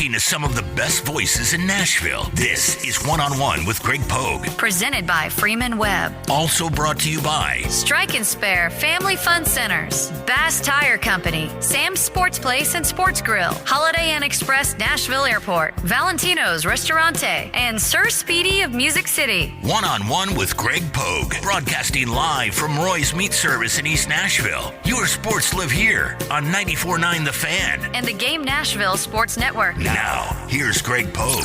talking to some of the best voices in Nashville. This is One-on-One with Greg Pogue. Presented by Freeman Webb. Also brought to you by Strike and Spare Family Fun Centers, Bass Tire Company, Sam's Sports Place and Sports Grill, Holiday Inn Express Nashville Airport, Valentino's Ristorante, and Sir Speedy of Music City. One-on-One with Greg Pogue, broadcasting live from Roy's Meat Service in East Nashville. Your sports live here on 94.9 The Fan And the Game Nashville Sports Network. Now, here's Greg Pogue.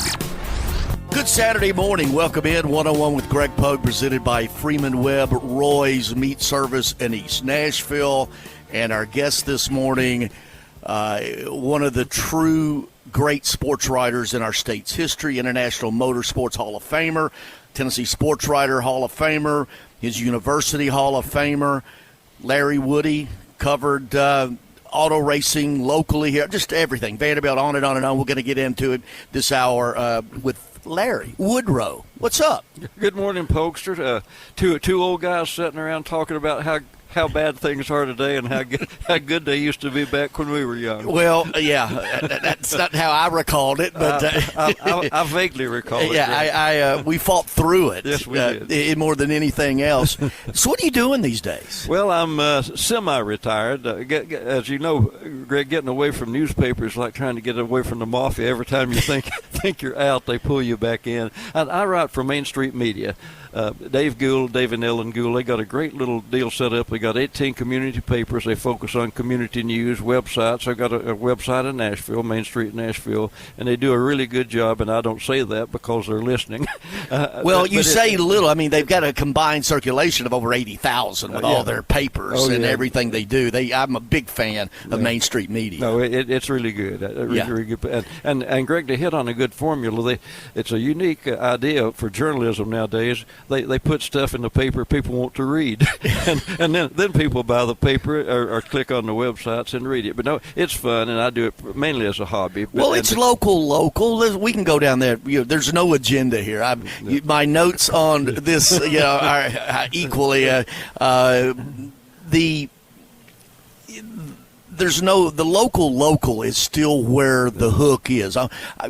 Good Saturday morning. Welcome in One-on-One with Greg Pogue, presented by Freeman Webb, Roy's Meat Service in East Nashville. And our guest this morning, one of the true great sports writers in our state's history, International Motorsports Hall of Famer, Tennessee Sportswriter Hall of Famer, his University Hall of Famer, Larry Woody, covered auto racing locally here, just everything, Vanderbilt, on and on and on. We're going to get into it this hour with Larry Woodrow. What's up? Good morning, Pokester. Two old guys sitting around talking about how bad things are today and how good they used to be back when we were young. Well, yeah, that's not how I recalled it, but I vaguely recall it. Yeah, we fought through it. Yes, we did. More than anything else. So what are you doing these days? Well, I'm semi-retired. As you know, Greg, getting away from newspapers is like trying to get away from the mafia. Every time you think you're out, they pull you back in. I write for Main Street Media. Dave and Ellen Gould, they got a great little deal set up. They got 18 community papers. They focus on community news, websites. I've got a website in Nashville, Main Street Nashville, and they do a really good job, and I don't say that because they're listening. You say little. I mean, they've got a combined circulation of over 80,000 with all their papers and everything they do. I'm a big fan of Main Street Media. No, it's really good. Really good. And Greg, to hit on a good formula, it's a unique idea for journalism nowadays. They put stuff in the paper people want to read, and then people buy the paper or click on the websites and read it. But no, it's fun, and I do it mainly as a hobby. Well, it's local. We can go down there. There's no agenda here. My notes on this, are equally the local is still where the hook is.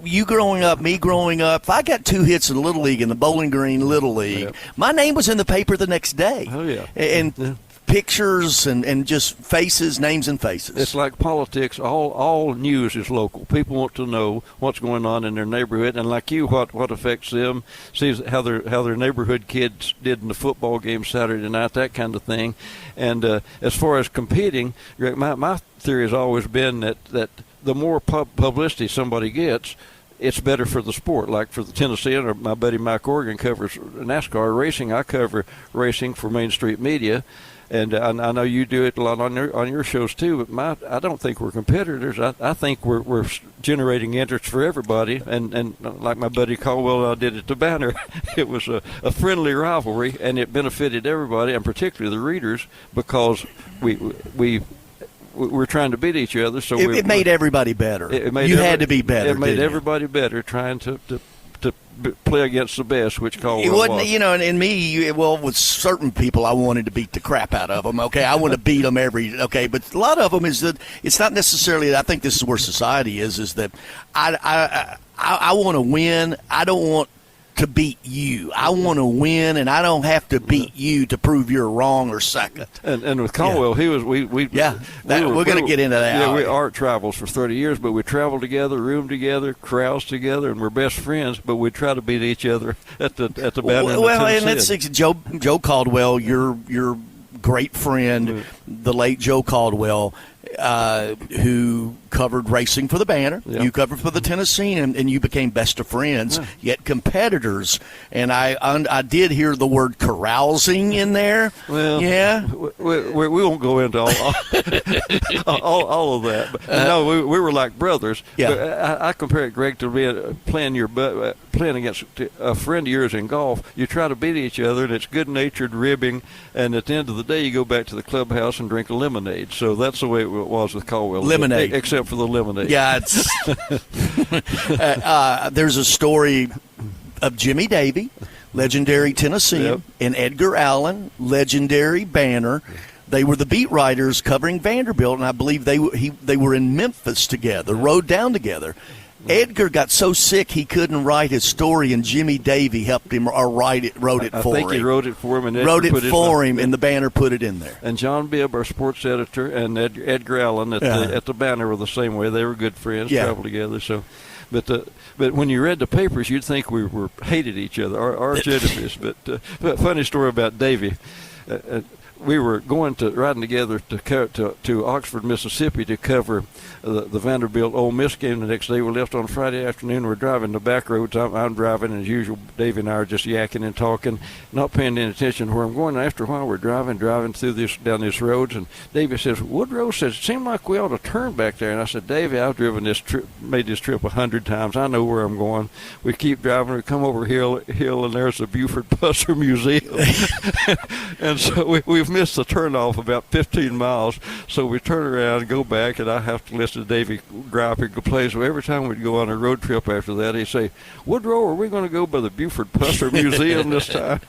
You growing up, me growing up, if I got 2 hits in the Little League, in the Bowling Green Little League, my name was in the paper the next day. Oh, yeah. And pictures and just faces, names and faces. It's like politics. All news is local. People want to know what's going on in their neighborhood, and like you, what affects them. See how their neighborhood kids did in the football game Saturday night, that kind of thing. And as far as competing, my theory has always been that the more publicity somebody gets, it's better for the sport. Like for the Tennessean, or my buddy Mike Organ covers NASCAR racing. I cover racing for Main Street Media. And I know you do it a lot on your shows too. But I don't think we're competitors. I think we're generating interest for everybody. And like my buddy Caldwell and I did at the Banner, it was a friendly rivalry, and it benefited everybody, and particularly the readers, because we're trying to beat each other. So it made everybody better. You had to be better. It made everybody better, trying to play against the best, which Caldwell it wasn't, was. and me, with certain people, I wanted to beat the crap out of them, okay? I want to beat them but a lot of them is that it's not necessarily, I think this is where society is that I want to win. I don't want to beat you. I want to win, and I don't have to beat you to prove you're wrong or second. And with Caldwell, he was we're going to get into that. Yeah, we art travels for 30 years, but we travel together, room together, crowds together, and we're best friends. But we try to beat each other at the Banner. Well, and let's see, Joe Caldwell, your great friend, the late Joe Caldwell, who covered racing for the Banner. Yep. You covered for the Tennessean, and you became best of friends, yet competitors. And I did hear the word carousing in there. Well, yeah, we won't go into all of that. But, no, we were like brothers. Yeah. But I compare it, Greg, to playing against a friend of yours in golf. You try to beat each other, and it's good-natured ribbing. And at the end of the day, you go back to the clubhouse and drink a lemonade. So that's the way it was with Caldwell. Lemonade. Except for the lemonade. Yeah, it's there's a story of Jimmy Davey, legendary Tennessean, and Edgar Allen, legendary Banner. They were the beat writers covering Vanderbilt, and I believe they were in Memphis together, rode down together. Edgar got so sick he couldn't write his story, and Jimmy Davey helped him or wrote it for him. I think he wrote it for him, and wrote it for him, and the Banner put it in there. And John Bibb, our sports editor, and Edgar Allen at the Banner were the same way. They were good friends, traveled together. So, but when you read the papers, you'd think we were hated each other, arch enemies. But funny story about Davey. We were riding together to Oxford, Mississippi to cover the Vanderbilt Ole Miss game the next day. We left on Friday afternoon. We're driving the back roads. I'm driving, and as usual, Dave and I are just yakking and talking, not paying any attention to where I'm going. And after a while, we're driving through down these roads, and Davey says, Woodrow says, it seemed like we ought to turn back there. And I said, Davey, I've made this trip 100 times. I know where I'm going. We keep driving. We come over hill, and there's the Buford Buster Museum. And so we've missed the turnoff about 15 miles, so we turn around and go back, and I have to listen to Davey gripe and complain. So every time we'd go on a road trip after that, he'd say, Woodrow, are we going to go by the Buford Buster Museum this time?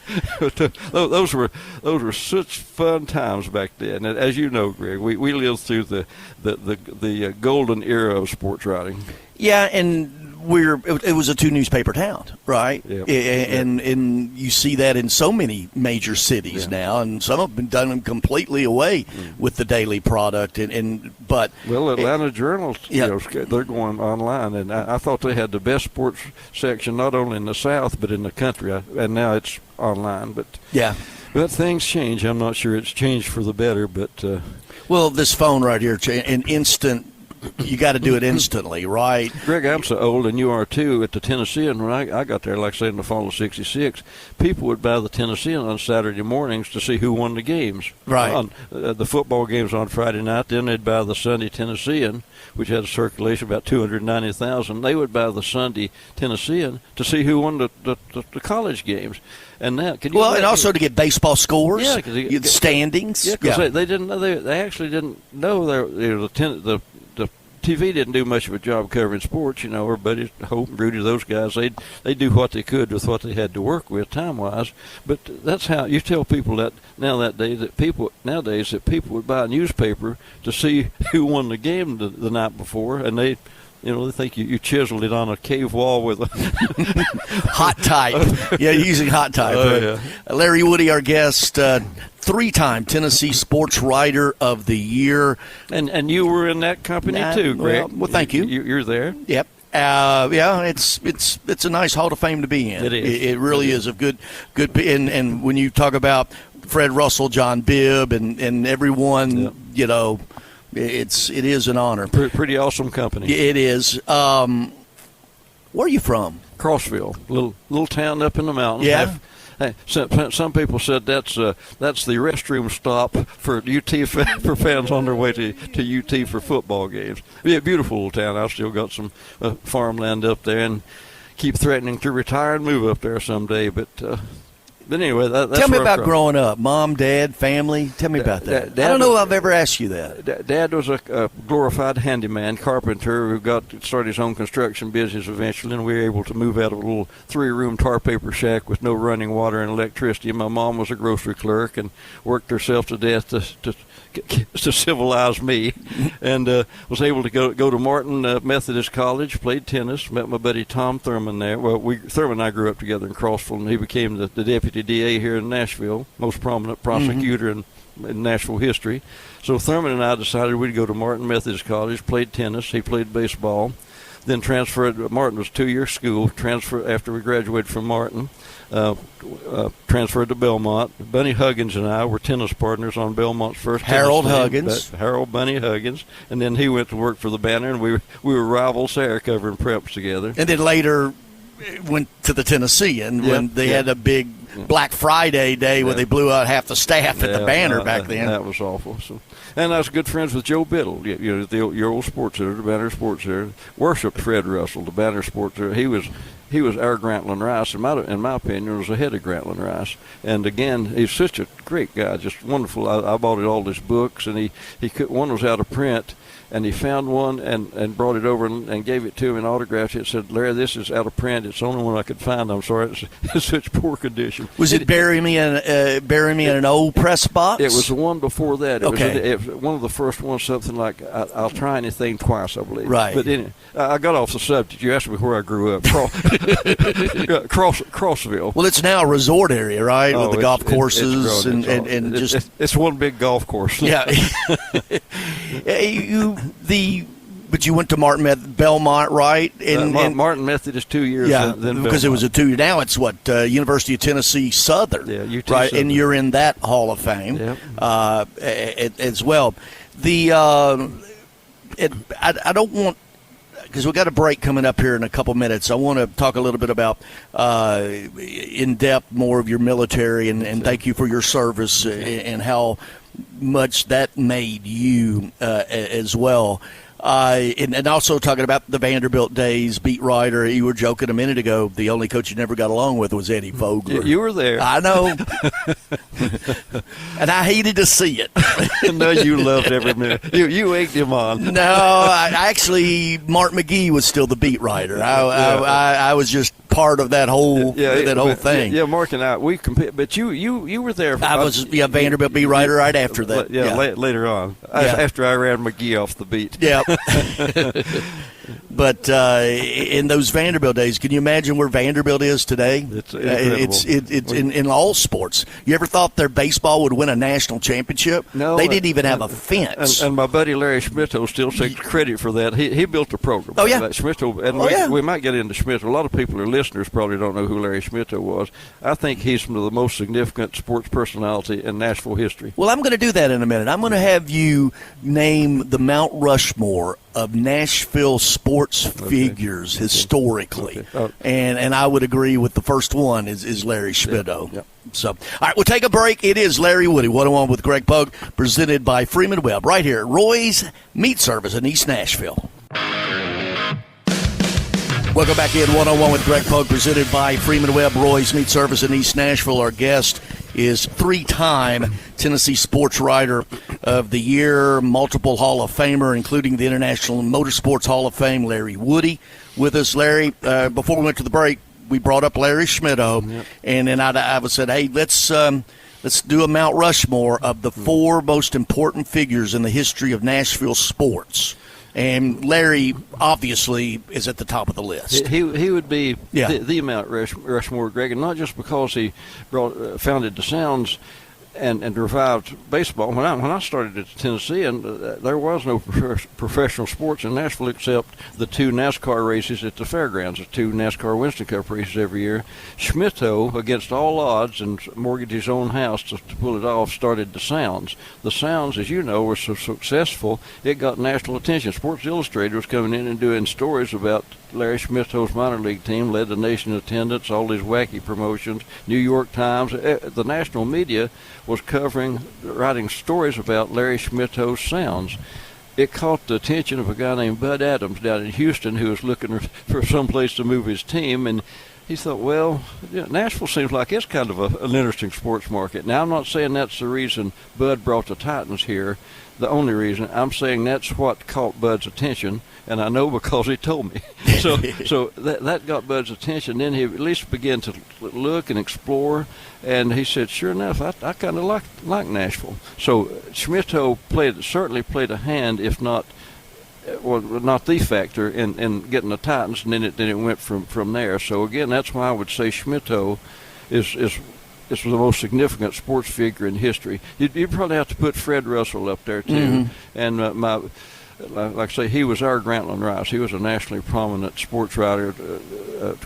Those were such fun times back then. And as you know, Greg, we lived through the golden era of sports writing. Yeah, and it was a 2-newspaper town, right? Yep. And you see that in so many major cities now, and some have been done completely away with the daily product. But Atlanta Journal, they're going online, and I thought they had the best sports section not only in the South but in the country, and now it's online. But things change. I'm not sure it's changed for the better, but this phone right here, an instant. You got to do it instantly, right? Greg, I'm so old, and you are too, at the Tennessean. When I got there, like I say, in the fall of '66, people would buy the Tennessean on Saturday mornings to see who won the games. Right. The football games on Friday night, then they'd buy the Sunday Tennessean, which had a circulation about 290,000. They would buy the Sunday Tennessean to see who won the college games. And now, and also to get baseball scores, standings. Yeah, because they didn't know. They actually didn't know the TV didn't do much of a job covering sports. Everybody, Hope and Rudy, those guys, they do what they could with what they had to work with time-wise. But that's how you tell people that nowadays that people would buy a newspaper to see who won the game the night before, and they think you chiseled it on a cave wall with a hot type. Yeah, using hot type. Larry Woody, our guest, 3-time Tennessee Sports Writer of the Year. And you were in that company too, Greg. Well, thank you. You're there. Yep. It's a nice Hall of Fame to be in. It is. It really is a good. And when you talk about Fred Russell, John Bibb, and everyone, it is an honor. Pretty awesome company. It is. Where are you from? Crossville, little town up in the mountains. Yeah. Hey, some people said that's the restroom stop for UT for fans on their way to UT for football games. Yeah, beautiful little town. I've still got some farmland up there, and keep threatening to retire and move up there someday. But anyway, that's tell me about growing up. Mom, Dad, family. Tell me about that. I don't know if I've ever asked you that. Dad was a glorified handyman, carpenter who started his own construction business eventually, and we were able to move out of a little 3-room tar paper shack with no running water and electricity. My mom was a grocery clerk and worked herself to death to civilize me, and was able to go to Martin Methodist College, played tennis, met my buddy Tom Thurman there. Well, Thurman and I grew up together in Crossville, and he became the deputy DA here in Nashville, most prominent prosecutor in Nashville history. So Thurman and I decided we'd go to Martin Methodist College, played tennis, he played baseball, then transferred. Martin was 2-year school, transferred after we graduated from Martin, transferred to Belmont. Bunny Huggins and I were tennis partners on Belmont's first Harold tennis team. Huggins. Harold Bunny Huggins. And then he went to work for the Banner, and we were rivals there covering preps together. And then later went to the Tennessean when they had a big Black Friday day where they blew out half the staff at the Banner back then. That was awful. So, and I was good friends with Joe Biddle, your old sports editor, the Banner sports editor. Worshipped Fred Russell, the Banner sports editor. He was our Grantland Rice, in my opinion, was ahead of Grantland Rice. And again, he's such a great guy, just wonderful. I bought all his books, and he one was out of print, and he found one and brought it over and gave it to him and autographed it. Said, "Larry, this is out of print. It's the only one I could find. I'm sorry, it's in such poor condition." Was it bury me in an old press box? It was the one before that. It was one of the first ones, something like "I'll try anything twice," I believe. Right. But anyway, I got off the subject. You asked me where I grew up. Crossville. Well, it's now a resort area, right? With the golf courses it's one big golf course. Yeah. But you went to Belmont, right? Martin Methodist 2 years. Yeah, then because Belmont. It was a 2 year. Now it's University of Tennessee Southern. Yeah, UT right, Southern. And you're in that Hall of Fame as well. I don't want, because we've got a break coming up here in a couple minutes. I want to talk a little bit about in depth more of your military and thank you for your service and how much that made you as well. And also talking about the Vanderbilt days, beat writer. You were joking a minute ago. The only coach you never got along with was Eddie Vogler. You were there. I know. And I hated to see it. No, you loved every minute. You egged him on. No, actually, Mark McGee was still the beat writer. I was just part of that whole thing. Yeah, Mark and I, we compared, but you were there. I was Vanderbilt beat writer right after that. Later on, after I ran McGee off the beat. Yeah. But in those Vanderbilt days, can you imagine where Vanderbilt is today? It's incredible. It's in all sports. You ever thought their baseball would win a national championship? No, they didn't even have a fence. And my buddy Larry Schmitto still takes credit for that. He built a program. Oh yeah, Schmitto, and we might get into Schmitto. A lot of people, our listeners, probably don't know who Larry Schmitto was. I think he's one of the most significant sports personality in Nashville history. Well, I'm going to do that in a minute. I'm going to have you name the Mount Rushmore of Nashville sports figures historically. And I would agree with the first one is Larry Schmitto. Yeah. So, all right, we'll take a break. It is Larry Woody, 101 with Greg Pogue, presented by Freeman Webb, right here at Roy's Meat Service in East Nashville. Welcome back in 101 with Greg Pogue, presented by Freeman Webb, Roy's Meat Service in East Nashville. Our guest is three-time Tennessee Sports Writer of the Year, multiple Hall of Famer, including the International Motorsports Hall of Fame, Larry Woody. With us, Larry, before we went to the break, we brought up Larry Schmitto, and then I said, hey, let's do a Mount Rushmore of the four most important figures in the history of Nashville sports. And Larry, obviously, is at the top of the list. He would be the Mount Rushmore, Greg, and not just because he founded the Sounds and revived baseball. When I started at Tennessee, and there was no professional sports in Nashville except the two NASCAR races at the fairgrounds, the two NASCAR Winston Cup races every year. Schmitto, against all odds, and mortgaged his own house to pull it off, started the Sounds. The Sounds, as you know, were so successful, it got national attention. Sports Illustrated was coming in and doing stories about Larry Schmitto's minor league team, led the nation in attendance, all these wacky promotions. New York Times, the national media was writing stories about Larry Schmitto's Sounds. It caught the attention of a guy named Bud Adams down in Houston who was looking for some place to move his team, and he thought, well, Nashville seems like it's kind of an interesting sports market. Now, I'm not saying that's the reason Bud brought the Titans here, the only reason. I'm saying that's what caught Bud's attention, and I know because he told me. So that got Bud's attention. Then he at least began to look and explore, and he said, sure enough, I kind of like Nashville. So Schmitto certainly played a hand, if not not the factor in getting the Titans, and then it went from there. So again, that's why I would say Schmitto is the most significant sports figure in history. You'd probably have to put Fred Russell up there too, and like I say, he was our Grantland Rice. He was a nationally prominent sports writer,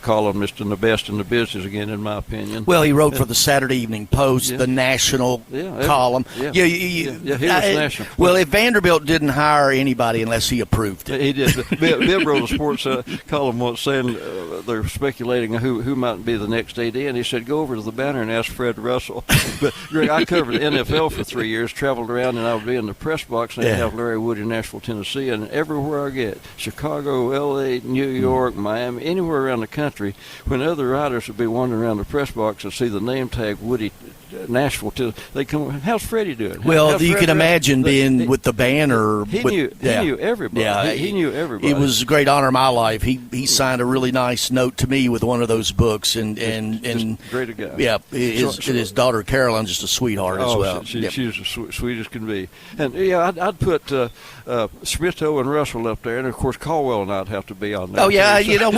columnist, and the best in the business, again, in my opinion. Well, he wrote for the Saturday Evening Post, the national column. He was national. Well, if Vanderbilt didn't hire anybody unless he approved it. He did. Bill wrote a sports column once saying they're speculating who might be the next AD, and he said, go over to the Banner and ask Fred Russell. But Greg, I covered the NFL for 3 years, traveled around, and I would be in the press box, and they'd have Larry Wood in Nashville, Tennessee, and everywhere I get, Chicago, L.A., New York, Miami, anywhere around the country, when other writers would be wandering around the press box and see the name tag Woody Nashville they come. How's Freddie doing? Well, How's you Freddie can imagine being with the banner. He knew everybody. Yeah, he knew everybody. It was a great honor of my life. He signed a really nice note to me with one of those books, and just great guy. Yeah, his daughter Caroline's just a sweetheart as well. She's as sweet as can be. And yeah, I'd put Smith-O and Russell up there, and of course Caldwell and I'd have to be on there. Oh yeah, too,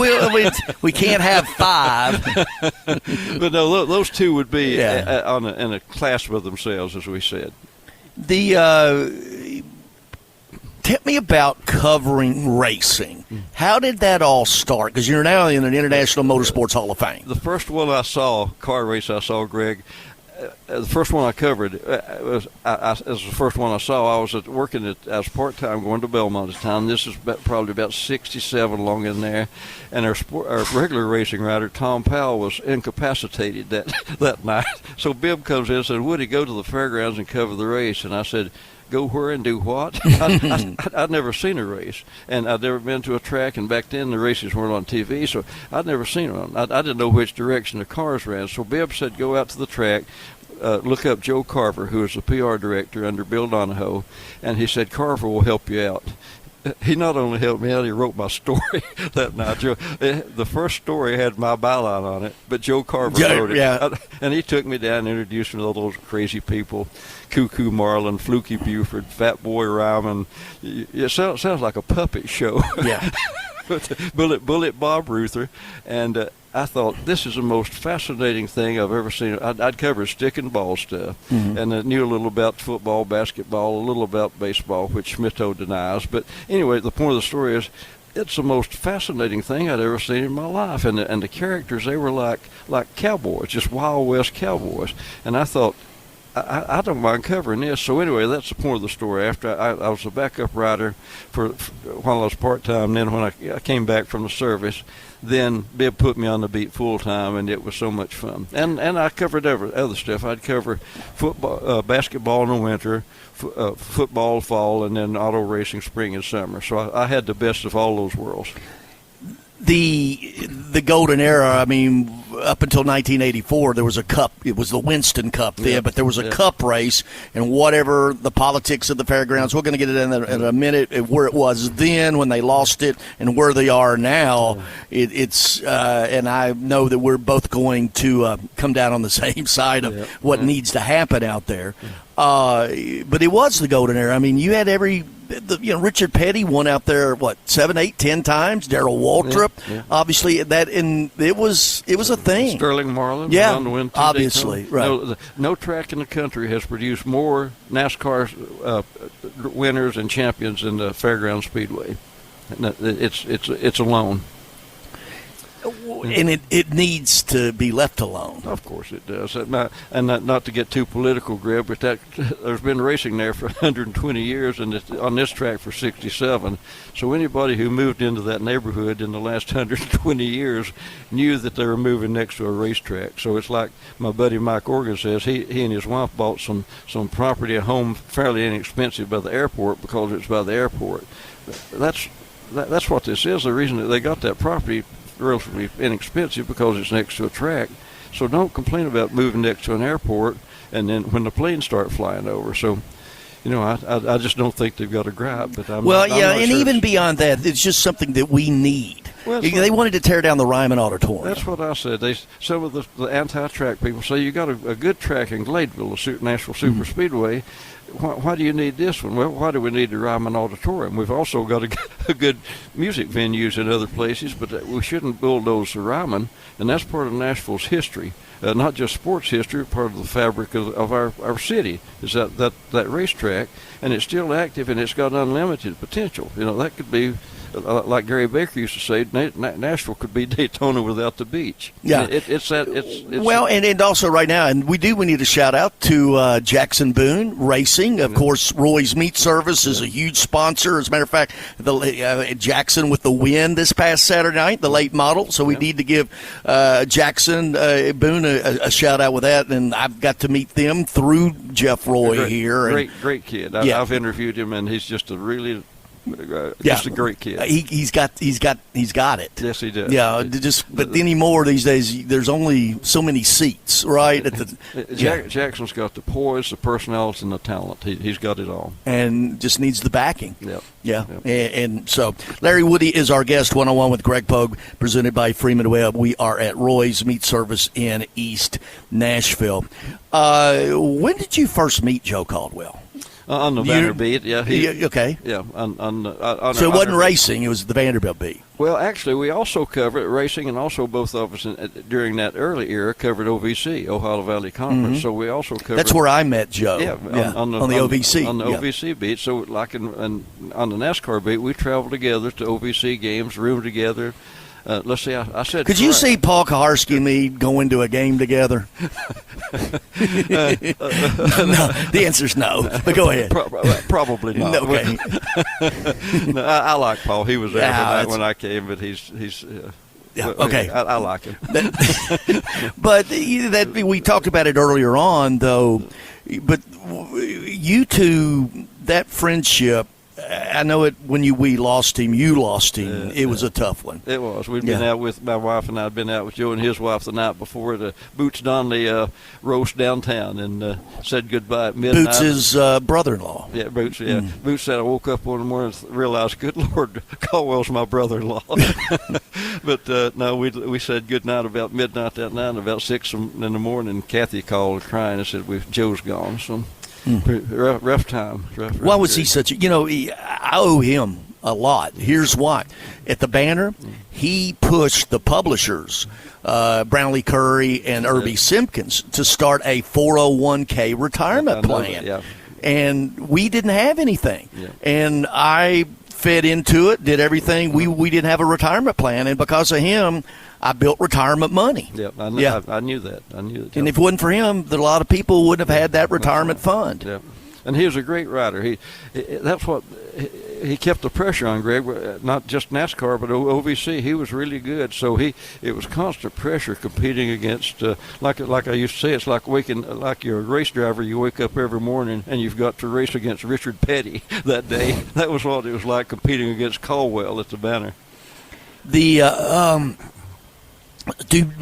we can't have five. But no, those two would be in a class with themselves, as we said. Tell me about covering racing. How did that all start? Because you're now in an International Motorsports Hall of Fame. The first one I saw, car race I saw, Greg, the first one I covered was the first one I saw. I was working I was part-time going to Belmont at the time. This is probably about 67 along in there. And our regular racing rider, Tom Powell, was incapacitated that night. So Bibb comes in and said, Woody, go to the fairgrounds and cover the race. And I said, go where and do what? I'd never seen a race, and I'd never been to a track, and back then the races weren't on TV, so I'd never seen them. I didn't know which direction the cars ran. So Bibb said, go out to the track, look up Joe Carver, who was the PR director under Bill Donahoe, and he said, Carver will help you out. He not only helped me out, he wrote my story that night. The first story had my byline on it, but Joe Carver wrote it. Yeah. And he took me down and introduced me to all those crazy people, Cuckoo Marlin, Fluky Buford, Fat Boy Ryman. It sounds like a puppet show. Yeah. Bullet Bob Ruther. And I thought, this is the most fascinating thing I've ever seen. I'd covered stick and ball stuff, and I knew a little about football, basketball, a little about baseball, which Smith-O denies. But anyway, the point of the story is, it's the most fascinating thing I'd ever seen in my life. And the characters, they were like cowboys, just Wild West cowboys. And I thought, I don't mind covering this. So anyway, that's the point of the story. After I was a backup rider for while I was part-time. Then when I came back from the service, then Bibb put me on the beat full-time, and it was so much fun. And I covered other stuff. I'd cover football, basketball in the winter, football fall, and then auto racing spring and summer. So I had the best of all those worlds. The golden era, I mean, up until 1984, there was a cup. It was the Winston Cup then, but there was a cup race, and whatever the politics of the fairgrounds, we're going to get it in a minute, where it was then when they lost it and where they are now. It's and I know that we're both going to come down on the same side of what needs to happen out there. But it was the golden era. I mean, you had Richard Petty won out there, 7, 8, 10 times. Darrell Waltrip, obviously and it was a thing. Sterling Marlin, yeah, to win obviously, right. No track in the country has produced more NASCAR winners and champions than the Fairground Speedway. It's alone. And it needs to be left alone. Of course it does. And not to get too political, Greg, but there's been racing there for 120 years, and it's on this track for 67. So anybody who moved into that neighborhood in the last 120 years knew that they were moving next to a racetrack. So it's like my buddy Mike Organ says, he and his wife bought some property at home fairly inexpensive by the airport because it's by the airport. That's what this is. The reason that they got that property relatively inexpensive because it's next to a track. So don't complain about moving next to an airport and then when the planes start flying over. So, I just don't think they've got a gripe. But I'm not sure. Even beyond that, it's just something that we need. Well, they wanted to tear down the Ryman Auditorium. That's what I said. Some of the anti-track people say you got a good track in Gladeville, the Nashville Super Speedway. Why do you need this one? Well, why do we need the Ryman Auditorium? We've also got a good music venues in other places, but we shouldn't bulldoze the Ryman, and that's part of Nashville's history, not just sports history, part of the fabric of our city is that racetrack, and it's still active, and it's got unlimited potential. That could be, like Gary Baker used to say, Nashville could be Daytona without the beach. Yeah, and also right now, and we need to shout out to Jackson Boone Racing. Of course, Roy's Meat Service is a huge sponsor. As a matter of fact, Jackson with the win this past Saturday night, the late model. So we need to give Jackson Boone a shout out with that. And I've got to meet them through Jeff Roy here. Great kid. I've interviewed him, and he's just a really Just a great kid. He's got it. Yes, he does. Yeah, but anymore these days, there's only so many seats, right? Jackson's got the poise, the personality, and the talent. He's got it all, and just needs the backing. Yep. Yeah, and so Larry Woody is our guest. 101 with Greg Pogue, presented by Freeman Webb. We are at Roy's Meat Service in East Nashville. When did you first meet Joe Caldwell? On the Vanderbilt, yeah. Okay. Yeah. So it wasn't racing; it was the Vanderbilt beat. Well, actually, we also covered racing, and also both of us during that early era covered OVC, Ohio Valley Conference. So we also covered. That's where I met Joe. Yeah, on the OVC. On the OVC beat. So, like on the NASCAR beat, we traveled together to OVC games, roomed together. Let's see. I said. Could you see Paul Kaharski and me going to a game together? No, the answer's no. But go ahead. Probably not. Okay. No, I like Paul. He was there when I came, but he's. Okay. I like him. But we talked about it earlier on, though. But you two, that friendship. I know it when we lost him. You lost him. It was a tough one. It was. We'd been out with my wife, and I'd been out with Joe and his wife the night before the Boots Donnelly roast downtown, and said goodbye at midnight. Boots' his brother-in-law. Yeah, Boots. Yeah, Boots said I woke up one morning and realized, good Lord, Caldwell's my brother-in-law. But no, we said goodnight about midnight that night. And about 6 in the morning, Kathy called crying and said, Joe's gone. So. Rough time. Rough why was he such a, I owe him a lot. Here's why. At the Banner, he pushed the publishers, Brownlee Curry and Irby Simpkins, to start a 401k retirement plan. Yeah. And we didn't have anything. Yeah. And I fed into it, did everything. We didn't have a retirement plan. And because of him, I built retirement money. I knew that. And if it wasn't for him, a lot of people wouldn't have had that retirement fund. Yeah. And he was a great rider. He kept the pressure on Greg, not just NASCAR, but OVC. He was really good. So it was constant pressure competing against, like I used to say, it's like like you're a race driver. You wake up every morning and you've got to race against Richard Petty that day. That was what it was like competing against Caldwell at the Banner.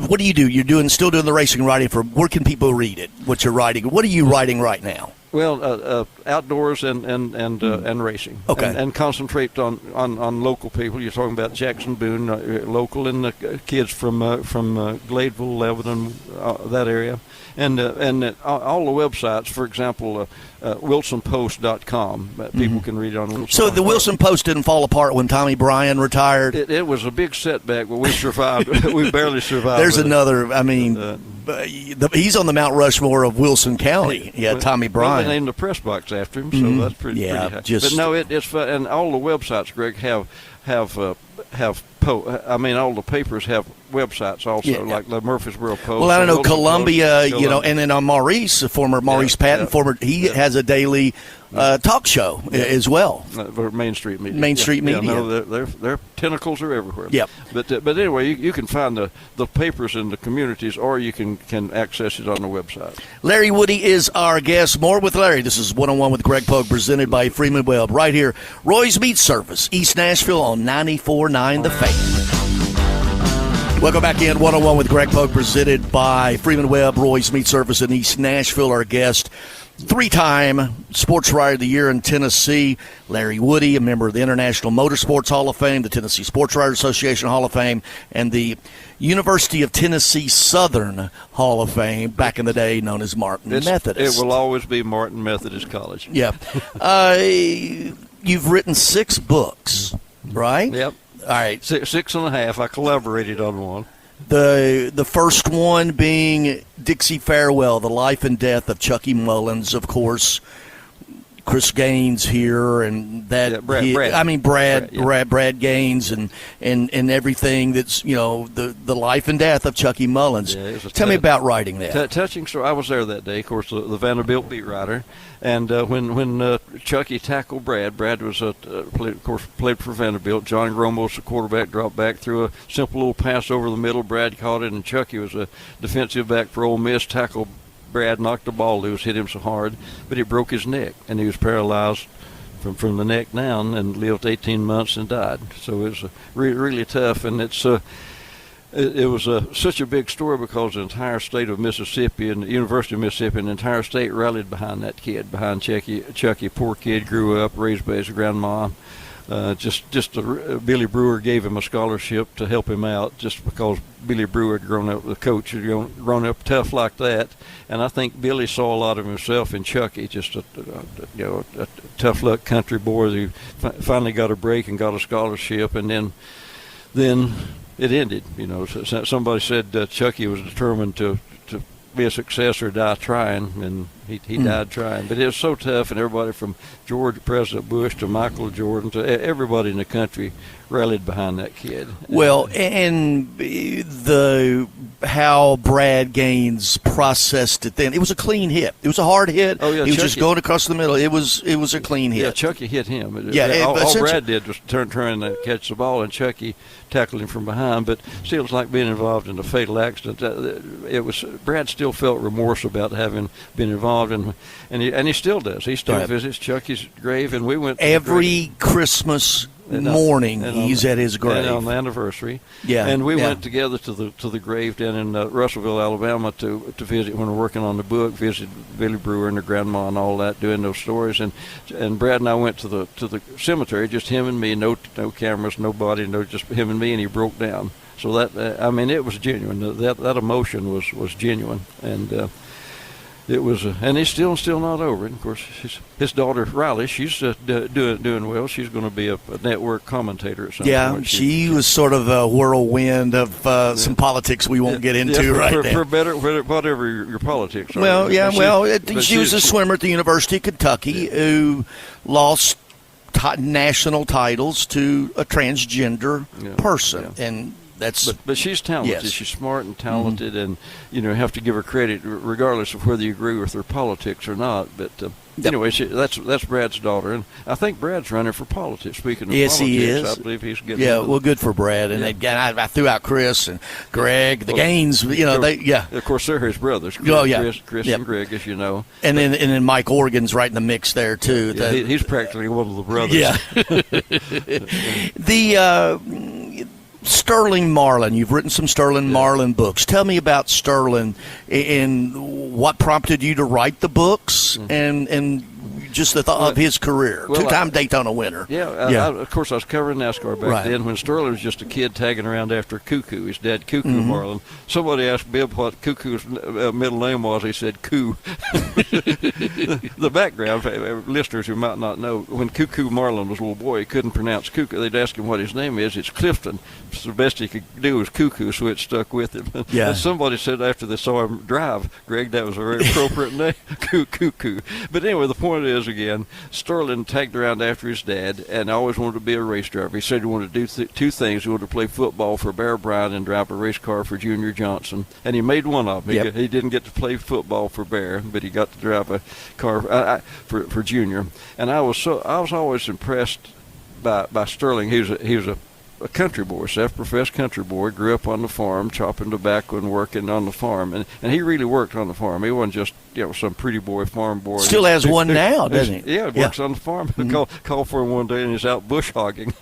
What do you do? You're still doing the racing writing for. Where can people read it? What you're writing? What are you writing right now? Well, outdoors and racing. Okay. And concentrate on local people. You're talking about Jackson Boone, local, and the kids from Gladeville, Lebanon, that area, and all the websites. For example, WilsonPost.com. People can read it on Wilson. So the Wilson Post didn't fall apart when Tommy Bryan retired. It was a big setback, but we survived. We barely survived. There's another. I mean, he's on the Mount Rushmore of Wilson County. Yeah, Tommy Bryan. Well, they named the press box after him, so that's pretty high. But no, it's fun, and all the websites, Greg, have all the papers have websites also, like the Murfreesboro Post. Well, I don't know, Columbia, and then on Maurice, Maurice Patton, he has a daily talk show as well. Main Street Media. Main Street Media. No, their tentacles are everywhere. Yep. But anyway, you can find the papers in the communities, or you can access it on the website. Larry Woody is our guest. More with Larry. This is 101 with Greg Pogue, presented by Freeman Webb, right here, Roy's Meat Service, East Nashville on 94.9 The Fan. Welcome back in 101 with Greg Pogue, presented by Freeman Webb, Roy's Meat Service in East Nashville. Our guest, 3-time Sports Writer of the Year in Tennessee, Larry Woody, a member of the International Motorsports Hall of Fame, the Tennessee Sports Writer Association Hall of Fame, and the University of Tennessee Southern Hall of Fame, back in the day known as Martin Methodist. It will always be Martin Methodist College. Yeah. You've written 6 books, right? Yep. All right. 6 and a half. I collaborated on one. The first one being Dixie Farewell, The Life and Death of Chucky Mullins, of course. Chris Gaines here, and that Brad Gaines, and everything that's the life and death of Chucky Mullins. Yeah, Tell me about writing that. Touching story. I was there that day, of course, the Vanderbilt beat writer, and when Chucky tackled Brad was played for Vanderbilt. John Gromos, the quarterback, dropped back, threw a simple little pass over the middle. Brad caught it, and Chucky was a defensive back for Ole Miss, tackled Brad, knocked the ball loose, hit him so hard, but he broke his neck, and he was paralyzed from the neck down, and lived 18 months and died. So it was really tough, and it was such a big story because the entire state of Mississippi and the University of Mississippi and the entire state rallied behind that kid, behind Chucky. Poor kid, grew up, raised by his grandma. Billy Brewer gave him a scholarship to help him out, just because Billy Brewer had grown up, the coach had grown up tough like that, and I think Billy saw a lot of himself in Chucky, just a tough luck country boy who finally got a break and got a scholarship, and then it ended. So somebody said Chucky was determined to be a success or die trying, and he died trying. But it was so tough, and everybody from President Bush to Michael Jordan to everybody in the country rallied behind that kid. Well, and how Brad Gaines processed it then, it was a clean hit. It was a hard hit. Oh, yeah, he was just going across the middle. It was a clean hit. Yeah, Chucky hit him. Yeah, all Brad did was turn to catch the ball, and Chucky tackled him from behind. But still, it was like being involved in a fatal accident. Brad still felt remorse about having been involved, and he still does. He still visits Chucky's grave, and we went every Christmas morning. He's at his grave, and on the anniversary. Yeah, and we went together to the grave down in Russellville, Alabama, to visit when we were working on the book. Visit Billy Brewer and their grandma and all that, doing those stories. And Brad and I went to the cemetery, just him and me, no cameras, nobody, just him and me, and he broke down. So it was genuine. That emotion was genuine, and. It was, and he's still not over it. Of course, his daughter Riley, she's doing well. She's going to be a network commentator at some point. Yeah, she was sort of a whirlwind of some politics we won't get into now. For better, whatever your politics are. Well, she was a swimmer at the University of Kentucky who lost national titles to a transgender person, and. But she's talented. Yes. She's smart and talented, and have to give her credit regardless of whether you agree with her politics or not. But anyway, that's Brad's daughter, and I think Brad's running for politics. Speaking of politics, he is. I believe he's getting. Yeah, well, good for Brad. And again, I threw out Chris and Greg, Gaines. Of course, they're his brothers. Chris and Greg, as you know. And then Mike Organ's right in the mix there too. He's practically one of the brothers. Yeah. Sterling Marlin. You've written some Sterling Marlin books. Tell me about Sterling and what prompted you to write the books and just the thought of his career. Two-time Daytona winner. Of course, I was covering NASCAR back then when Sterling was just a kid tagging around after Cuckoo, his dad, Cuckoo Marlin. Somebody asked Bibb what Cuckoo's middle name was. He said Coo. The background, listeners who might not know, when Cuckoo Marlin was a little boy, he couldn't pronounce Cuckoo. They'd ask him what his name is. It's Clifton. So the best he could do was Cuckoo, so it stuck with him. Yeah. And somebody said after they saw him drive, Greg, that was a very appropriate name, Cuckoo. But anyway, the point is, again, Sterling tagged around after his dad and always wanted to be a race driver. He said he wanted to do two things. He wanted to play football for Bear Bryant and drive a race car for Junior Johnson. And he made one of them. He didn't get to play football for Bear, but he got to drive a car for Junior. And I was always impressed by Sterling. He was a country boy, self-professed country boy, grew up on the farm, chopping tobacco and working on the farm. And he really worked on the farm. He wasn't just some pretty boy, farm boy. Still has one now, doesn't he? Yeah, he works on the farm. Called for him one day and he's out bush hogging.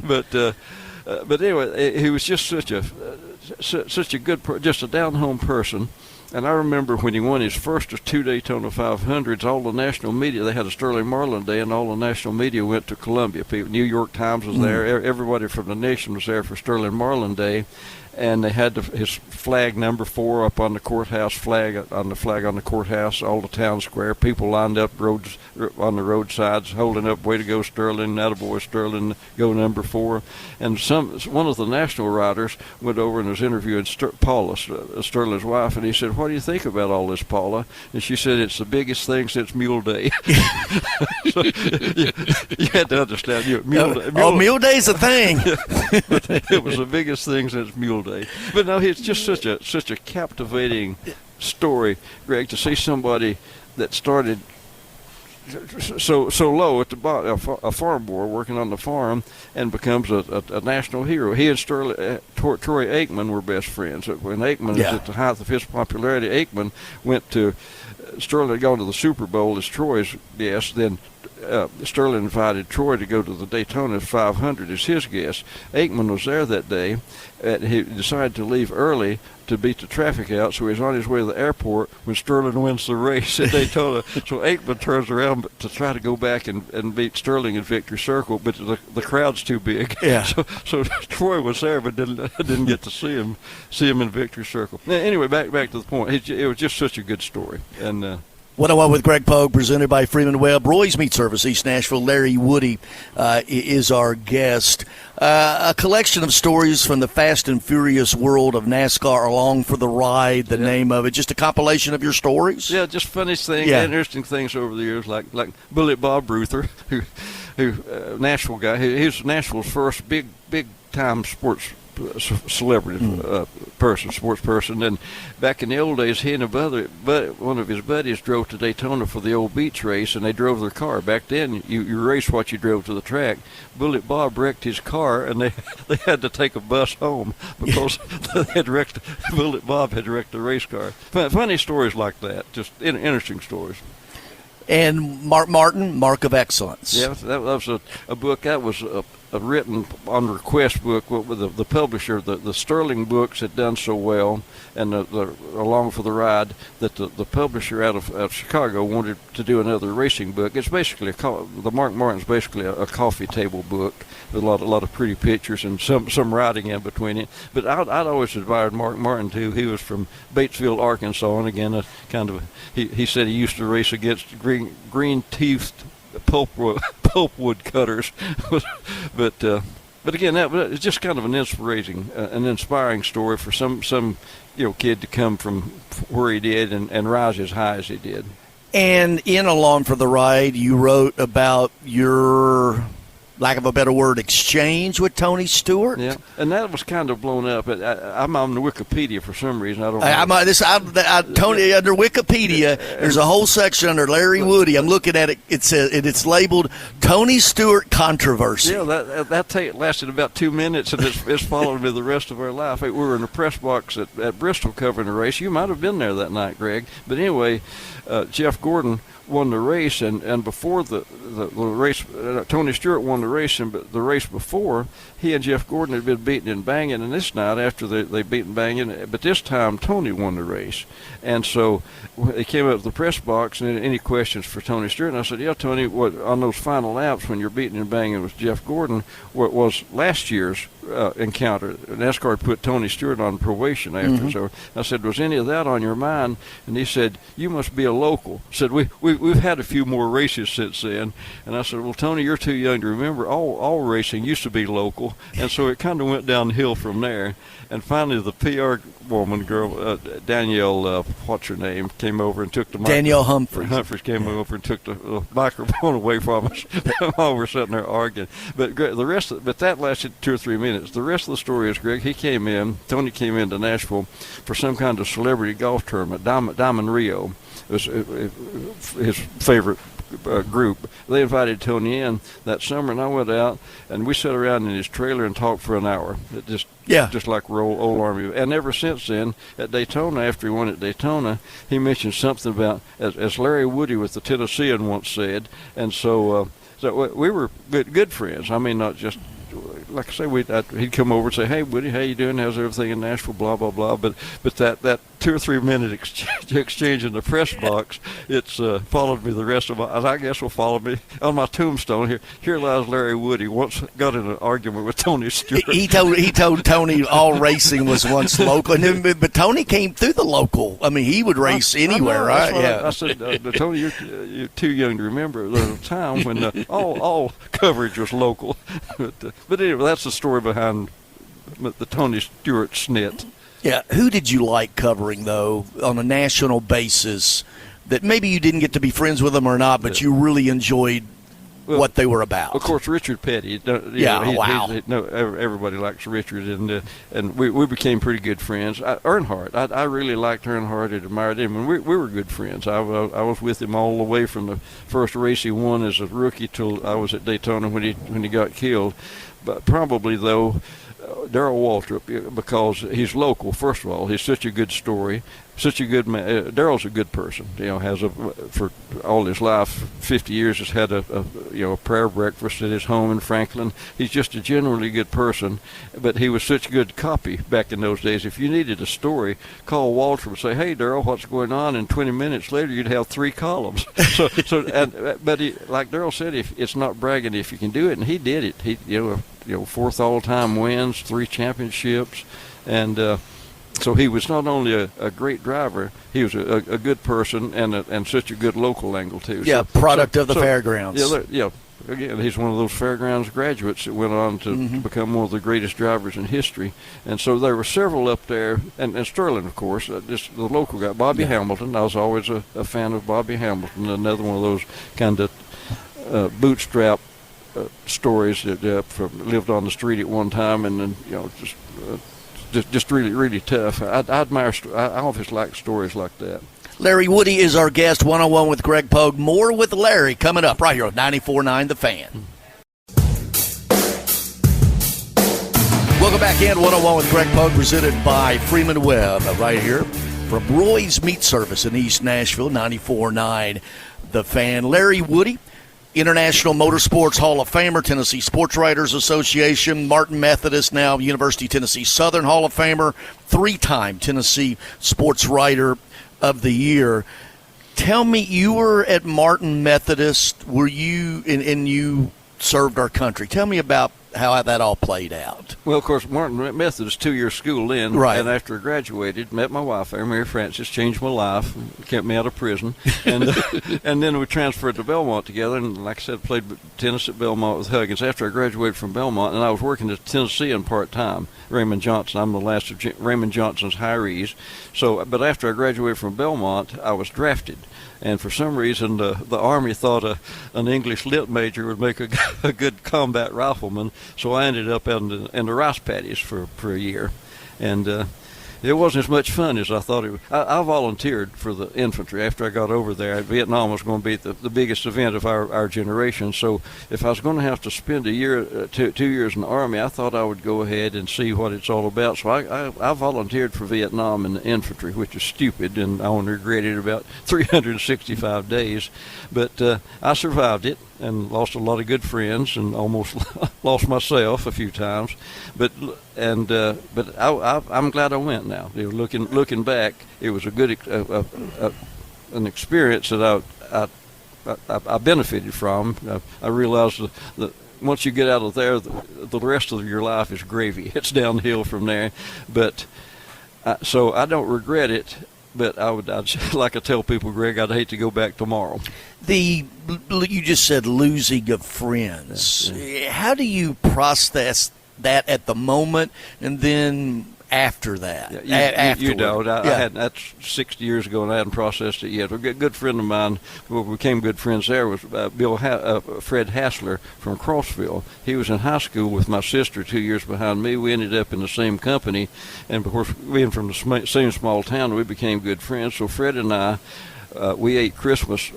But anyway, he was just such a good, just a down-home person. And I remember when he won his first of two Daytona 500s, all the national media, they had a Sterling Marlin Day, and all the national media went to Columbia. New York Times was there. Everybody from the nation was there for Sterling Marlin Day. And they had his flag number 4 up on the courthouse flag on the courthouse, all the town square. People lined up on the roadsides, holding up, "Way to go, Sterling! Attaboy, Sterling! Go number 4!" And one of the national writers went over and was interviewing Paula, Sterling's wife, and he said, "What do you think about all this, Paula?" And she said, "It's the biggest thing since Mule Day." So you had to understand. Mule Day's a thing. It was the biggest thing since Mule Day. But no, it's just such a captivating story, Greg, to see somebody that started so low at the bottom, a farm boy working on the farm, and becomes a national hero. He and Troy Aikman were best friends. When Aikman was at the height of his popularity, Aikman went to Sterling had gone to the Super Bowl as Troy's guest. Then Sterling invited Troy to go to the Daytona 500 as his guest. Aikman was there that day, and he decided to leave early to beat the traffic out, so he was on his way to the airport when Sterling wins the race at Daytona. So Aikman turns around to try to go back and beat Sterling in victory circle, but the crowd's too big. Yeah. So Troy was there, but didn't get to see him in victory circle. Anyway, back to the point. It was just such a good story, and. 101 with Greg Pogue, presented by Freeman Webb. Roy's Meat Service, East Nashville. Larry Woody is our guest. A collection of stories from the fast and furious world of NASCAR, Along for the Ride, the name of it. Just a compilation of your stories? Yeah, just funny things, interesting things over the years, like Bullet Bob Ruther, who Nashville guy. He's Nashville's first big time sports celebrity sports person. And back in the old days, he and one of his buddies drove to Daytona for the old beach race, and they drove their car. Back then, you raced what you drove to the track. Bullet Bob wrecked his car, and they had to take a bus home because Bullet Bob had wrecked the race car. Funny stories like that, just interesting stories. And Mark Martin, Mark of Excellence. Yeah, that was a book. That was a written on request book with the publisher. The Sterling books had done so well, and the Along for the Ride, that the publisher out of Chicago wanted to do another racing book. It's basically the Mark Martin's basically a coffee table book with a lot of pretty pictures and some writing in between it. But I'd always admired Mark Martin too. He was from Batesville, Arkansas, and again, he said he used to race against green-teethed pulpwood cutters, but again, it's just kind of an inspiring story for some kid to come from where he did and rise as high as he did. And in Along for the Ride, you wrote about your, lack of a better word, exchange with Tony Stewart. Yeah, and that was kind of blown up. I'm on the Wikipedia for some reason. I don't know. Tony, under Wikipedia, there's a whole section under Larry Woody. I'm looking at it. It says it's labeled Tony Stewart Controversy. Yeah, that tape lasted about 2 minutes, and it's followed me the rest of our life. We were in the press box at Bristol covering the race. You might have been there that night, Greg. But anyway, Jeff Gordon won the race, and before the race, Tony Stewart won the race, but the race before, he and Jeff Gordon had been beating and banging, and this night after they beat and banging, but this time Tony won the race. And so they came up to the press box, and any questions for Tony Stewart? And I said, yeah, Tony, on those final laps when you're beating and banging with Jeff Gordon, what was last year's encounter? NASCAR had put Tony Stewart on probation after. Mm-hmm. So I said, was any of that on your mind? And he said, you must be a local. I said, we've had a few more races since then. And I said, well, Tony, you're too young to remember. All racing used to be local. And so it kind of went downhill from there. And finally, the PR woman, Danielle, what's her name, came over and took the microphone. Danielle Humphreys. Humphreys came over and took the microphone away from us while we're sitting there arguing. But but that lasted 2 or 3 minutes. The rest of the story is, Greg, Tony came into Nashville for some kind of celebrity golf tournament, Diamond Rio. It was his favorite group. They invited Tony in that summer, and I went out, and we sat around in his trailer and talked for an hour. Just like we're old Army. And ever since then, at Daytona, after he won at Daytona, he mentioned something about, as Larry Woody with the Tennessean once said, and so we were good friends. I mean, not just, like I say, he'd come over and say, hey, Woody, how you doing? How's everything in Nashville? Blah, blah, blah. But that 2 or 3 minute exchange in the press box, it's followed me the rest of I guess will follow me on my tombstone. Here lies Larry Woody. Once got in an argument with Tony Stewart. He told Tony all racing was once local, but Tony came through the local. I mean, he would race anywhere, right? Yeah. I said, Tony, you're too young to remember. There was a time when all coverage was local. But anyway, that's the story behind the Tony Stewart snit. Yeah, who did you like covering, though, on a national basis that maybe you didn't get to be friends with them or not, but you really enjoyed what they were about? Of course, Richard Petty. Wow. Everybody likes Richard, and we became pretty good friends. Earnhardt, I really liked Earnhardt and admired him, and we were good friends. I was with him all the way from the first race he won as a rookie till I was at Daytona when he got killed. But probably, though, Darrell Waltrip, because he's local. First of all, he's such a good story, such a good man. Darrell's a good person. Has for all his life, 50 years, has had a prayer breakfast at his home in Franklin. He's just a generally good person, but he was such good copy back in those days. If you needed a story, call Waltrip and say, "Hey, Darrell, what's going on?" And 20 minutes later, you'd have 3 columns. But like Darrell said, if it's not bragging if you can do it, and he did it. He 4th all-time wins, 3 championships, and so he was not only a great driver, he was a good person and such a good local angle too. Yeah, product of the fairgrounds. Yeah. Again, he's one of those fairgrounds graduates that went on to become one of the greatest drivers in history. And so there were several up there, and Sterling, of course, just the local guy, Bobby Hamilton. I was always a fan of Bobby Hamilton, another one of those kind of bootstrap stories that lived on the street at one time, and then just really, really tough. I admire. I always like stories like that. Larry Woody is our guest, 101 with Greg Pogue. More with Larry coming up right here on 94.9 The Fan. Welcome back in, 101 with Greg Pogue, presented by Freeman Webb, right here from Roy's Meat Service in East Nashville, 94.9 The Fan. Larry Woody, International Motorsports Hall of Famer, Tennessee Sportswriters Association, Martin Methodist, now University of Tennessee Southern Hall of Famer, 3-time Tennessee Sportswriter of the Year. Tell me, you were at Martin Methodist, were you, and you served our country. Tell me about how that all played out. Well, of course, Martin Methodist, 2-year school in, right. And after I graduated, met my wife there, Mary Frances, changed my life, kept me out of prison, and and then we transferred to Belmont together, and like I said, played tennis at Belmont with Huggins. After I graduated from Belmont, and I was working at Tennessean part-time, Raymond Johnson. I'm the last of Raymond Johnson's hirees. So, but after I graduated from Belmont, I was drafted. And for some reason, the Army thought an English lit major would make a good combat rifleman. So I ended up in the rice paddies for a year. And it wasn't as much fun as I thought it would. I volunteered for the infantry after I got over there. Vietnam was going to be the biggest event of our generation. So if I was going to have to spend a year, 2 years in the Army, I thought I would go ahead and see what it's all about. So I volunteered for Vietnam in the infantry, which is stupid, and I only regretted about 365 days. But I survived it and lost a lot of good friends and almost lost myself a few times. But I'm glad I went now. Looking back, it was a good an experience that I benefited from. I realized that once you get out of there, the rest of your life is gravy. It's downhill from there. But so I don't regret it. But I'd like I tell people, Greg, I'd hate to go back tomorrow. You just said losing of friends. Yeah. How do you process that at the moment, and then after that? You don't. That's 60 years ago, and I hadn't processed it yet. A good friend of mine, who became good friends there, was Fred Hassler from Crossville. He was in high school with my sister 2 years behind me. We ended up in the same company, and of course, being from the same small town, we became good friends. So Fred and I, we ate Christmas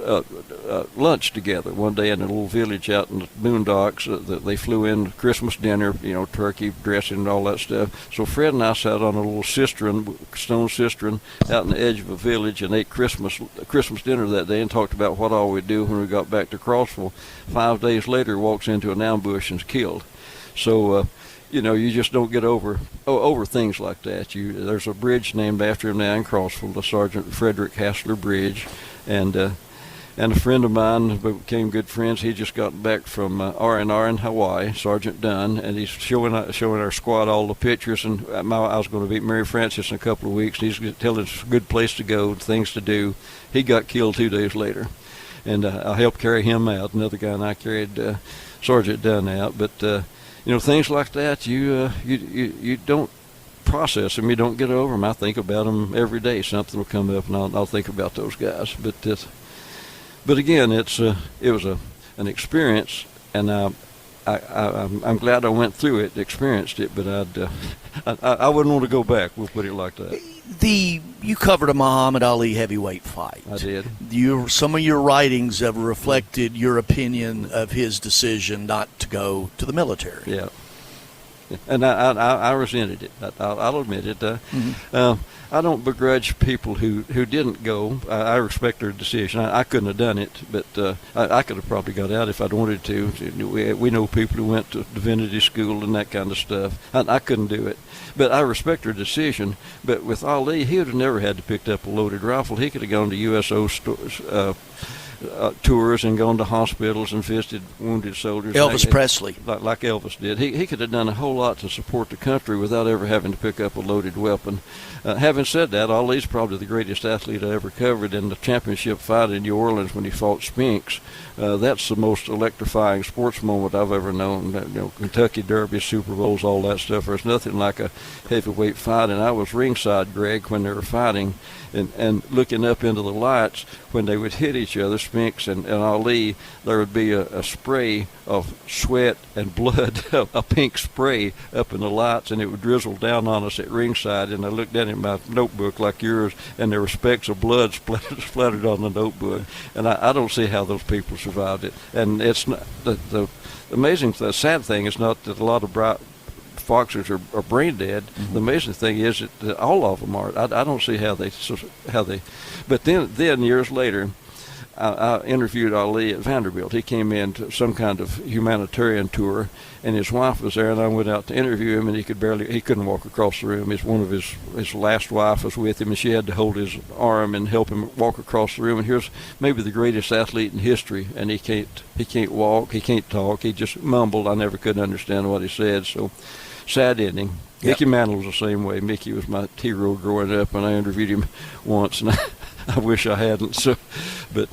lunch together one day in a little village out in the boondocks. They flew in Christmas dinner, turkey dressing and all that stuff. So Fred and I sat on a little stone cistern out in the edge of a village and ate Christmas dinner that day and talked about what all we'd do when we got back to Crossville. 5 days later, walks into an ambush and's killed. So you just don't get over things like that. There's a bridge named after him now in Crossville, the Sergeant Frederick Hassler Bridge, and a friend of mine became good friends. He just got back from R&R in Hawaii, Sergeant Dunn, and he's showing our squad all the pictures. And I was going to meet Mary Frances in a couple of weeks. He's telling us a good place to go, things to do. He got killed 2 days later, and I helped carry him out. Another guy and I carried Sergeant Dunn out, but. Things like that, you don't process them. You don't get over them. I think about them every day. Something will come up, and I'll think about those guys. But again, it was an experience, and I'm glad I went through it, experienced it. But I wouldn't want to go back. We'll put it like that. You covered a Muhammad Ali heavyweight fight. I did. Some of your writings have reflected your opinion of his decision not to go to the military. Yeah. And I resented it. I'll admit it. I don't begrudge people who didn't go. I respect their decision. I couldn't have done it, but I could have probably got out if I'd wanted to. We know people who went to divinity school and that kind of stuff. I couldn't do it. But I respect their decision. But with Ali, he would have never had to pick up a loaded rifle. He could have gone to USO stores, tours and gone to hospitals and visited wounded soldiers. Elvis Presley. Like Elvis did. He could have done a whole lot to support the country without ever having to pick up a loaded weapon. Having said that, Ali's probably the greatest athlete I ever covered. In the championship fight in New Orleans when he fought Spinks, that's the most electrifying sports moment I've ever known. Kentucky Derby, Super Bowls, all that stuff. There's nothing like a heavyweight fight. And I was ringside, Greg, when they were fighting and looking up into the lights when they would hit each other, Spinks and Ali. There would be a spray of sweat and blood, a pink spray up in the lights, and it would drizzle down on us at ringside. And I looked down in my notebook like yours, and there were specks of blood splattered on the notebook. And I don't see how those people survived it. And it's not the amazing, the sad thing is not that a lot of boxers are brain dead. The amazing thing is that all of them are. I don't see how they. But then years later, I interviewed Ali at Vanderbilt. He came in to some kind of humanitarian tour, and his wife was there, and I went out to interview him, and he couldn't walk across the room. One of his last wife was with him, and she had to hold his arm and help him walk across the room. And here's maybe the greatest athlete in history, and he can't walk, he can't talk, he just mumbled. I never could understand what he said. So sad ending. Yep. Mickey Mantle was the same way. Mickey was my hero growing up, and I interviewed him once, and I wish I hadn't. So, but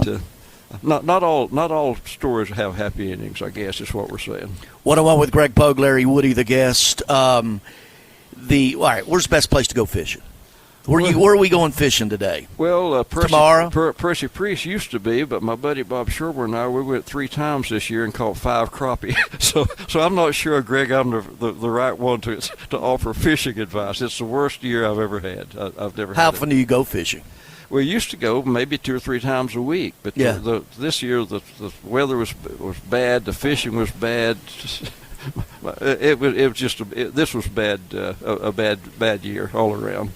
not all stories have happy endings, I guess is what we're saying. One-on-one with Greg Pogue, Larry Woody, the guest. All right, where's the best place to go fishing? Where are we going fishing today? Well, tomorrow? Percy Priest used to be, but my buddy Bob Sherber and I, we went 3 times this year and caught 5 crappie. So I'm not sure, Greg, I'm the right one to offer fishing advice. It's the worst year I've ever had. I've never. How often do you go fishing? We used to go maybe 2 or 3 times a week, but this year the weather was bad, the fishing was bad. This was bad, a bad year all around.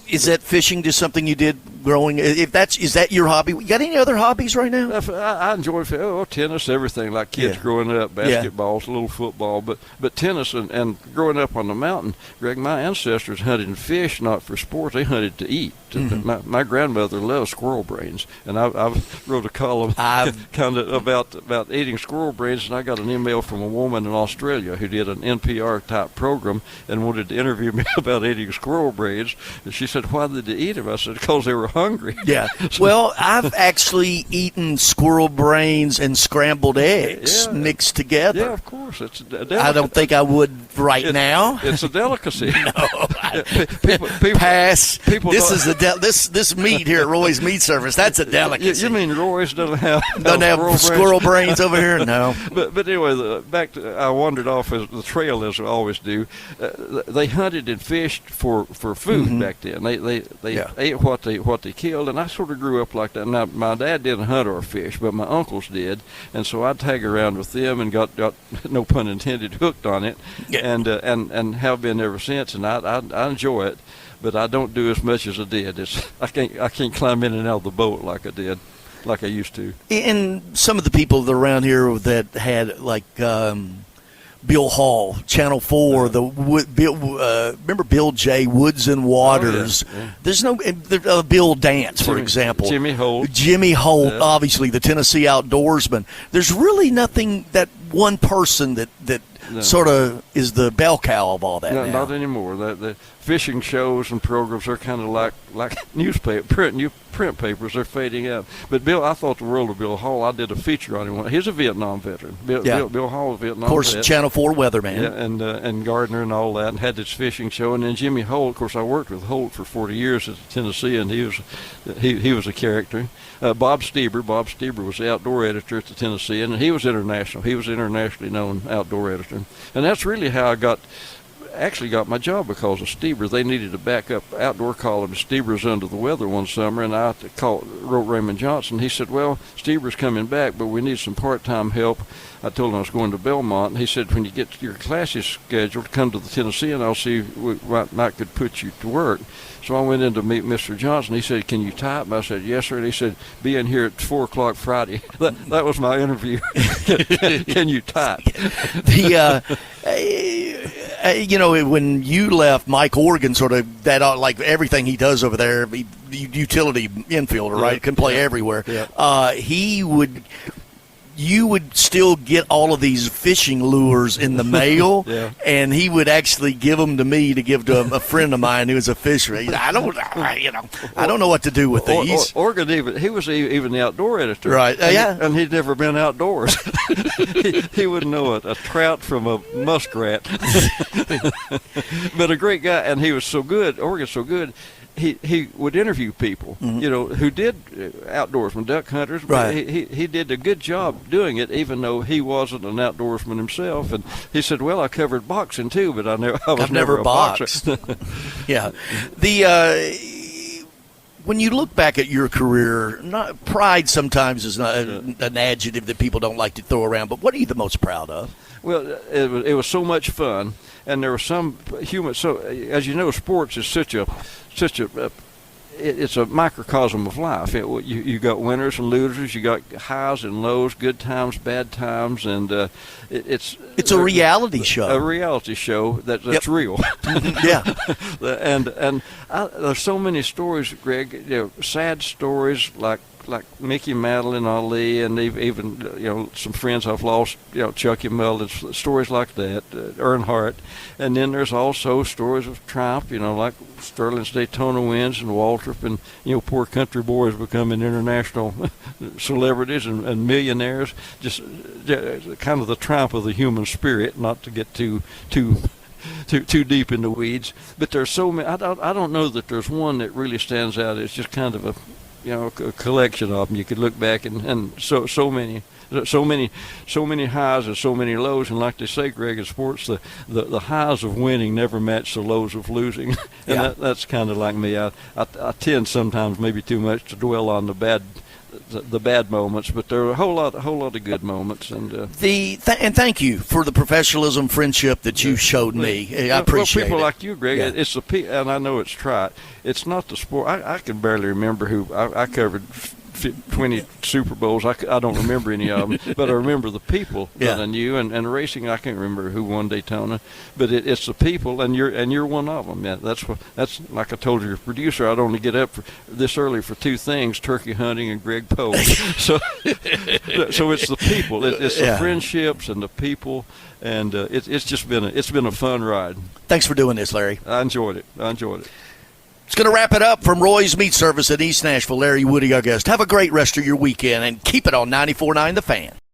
Is that fishing just something you did growing? Is that your hobby? You got any other hobbies right now? I enjoy tennis, everything like kids growing up, basketball, a little football, but tennis and growing up on the mountain. Greg, my ancestors hunted and fished not for sport; they hunted to eat. Mm-hmm. My grandmother loved squirrel brains, and I wrote a column kind of about eating squirrel brains, and I got an email from a woman in Australia who did an NPR type program and wanted to interview me about eating squirrel brains, and she said, "Why did they eat them?" I said, "Because they were hungry." Yeah. Well, I've actually eaten squirrel brains and scrambled eggs mixed together. Yeah, of course. It's I don't think I would now. It's a delicacy. No. People pass. People this is this meat here at Roy's Meat Service. That's a delicacy. You mean Roy's doesn't have squirrel brains over here? No. But anyway, I wandered off as the trail as I always do. They hunted and fished for food back then. They ate what they killed, and I sort of grew up like that. Now, my dad didn't hunt or fish, but my uncles did, and so I'd tag around with them and got no pun intended, hooked on it, and have been ever since. And I enjoy it, but I don't do as much as I did. I can't climb in and out of the boat like I used to. And some of the people around here that had like. Bill Hall, Channel 4, remember Bill J, Woods and Waters. Oh, yeah. There's no Bill Dance, for example. Jimmy Holt, obviously the Tennessee outdoorsman. There's really nothing that one person that sort of is the bell cow of all that. No, now. Not anymore. The fishing shows and programs are kind of like print papers. They're fading out. But Bill, I thought the world of Bill Hall. I did a feature on him. He's a Vietnam veteran. Bill Hall was a Vietnam. Of course, vet. Channel 4 weatherman. Yeah, and Gardner and all that, and had this fishing show. And then Jimmy Holt. Of course, I worked with Holt for 40 years at Tennessee, and he was a character. Bob Stieber was the outdoor editor at the Tennessean, and he was international. He was an internationally known outdoor editor. And that's really how I got actually got my job because of Stieber. They needed a backup outdoor column. Stieber's under the weather one summer, and I wrote Raymond Johnson. He said, well, Stieber's coming back, but we need some part-time help. I told him I was going to Belmont, and he said, when you get your classes scheduled, come to the Tennessean. I'll see what I could put you to work. So I went in to meet Mr. Johnson. He said, can you type? I said, yes, sir. And he said, be in here at 4 o'clock Friday. That was my interview. Can you type? When you left, Mike Organ sort of like everything he does over there, utility infielder, right? Can play everywhere. Yeah. You would still get all of these fishing lures in the mail, and he would actually give them to me to give to a friend of mine who was a fisherman. I don't know what to do with these. Organ, he was even the outdoor editor, right? And he'd never been outdoors. he wouldn't know a trout from a muskrat. But a great guy, and he was so good. Organ's so good. He would interview people, who did outdoorsmen, duck hunters. But right. He did a good job doing it, even though he wasn't an outdoorsman himself. And he said, "Well, I covered boxing too, but I've never boxed." Yeah, when you look back at your career, pride sometimes is not an adjective that people don't like to throw around. But what are you the most proud of? Well, it was so much fun, and there were some human. So, as you know, sports is it's a microcosm of life. You got winners and losers. You got highs and lows, good times, bad times, and it's a reality show. A reality show that's real. Yeah, and there's so many stories, Greg. Sad stories like Mickey Mantle and Ali, and even some friends I've lost, Chucky Mullins, stories like that, Earnhardt, and then there's also stories of triumph, like Sterling's Daytona wins and Waltrip, and poor country boys becoming international celebrities and millionaires. Just kind of the triumph of the human spirit. Not to get too deep in the weeds, but there's so many. I don't know that there's one that really stands out. It's just kind of a collection of them. You could look back and so many highs and so many lows. And like they say, Greg, in sports, the highs of winning never match the lows of losing. And that's kind of like me. I tend sometimes maybe too much to dwell on the bad moments, but there are a whole lot of good moments. And and thank you for the professionalism, friendship that you showed me. I appreciate people it. like you, Greg. Yeah. It's and I know it's trite. It's not the sport. I can barely remember who I covered. 20 Super Bowls. I don't remember any of them, but I remember the people that I knew. And racing, I can't remember who won Daytona, but it's the people, and you're one of them. Yeah, that's like I told your producer. I'd only get up this early for two things: turkey hunting and Greg Pogue. so it's the people. It's the friendships and the people, and it's been a fun ride. Thanks for doing this, Larry. I enjoyed it. It's going to wrap it up from Roy's Meat Service in East Nashville. Larry Woody, our guest. Have a great rest of your weekend, and keep it on 94.9 The Fan.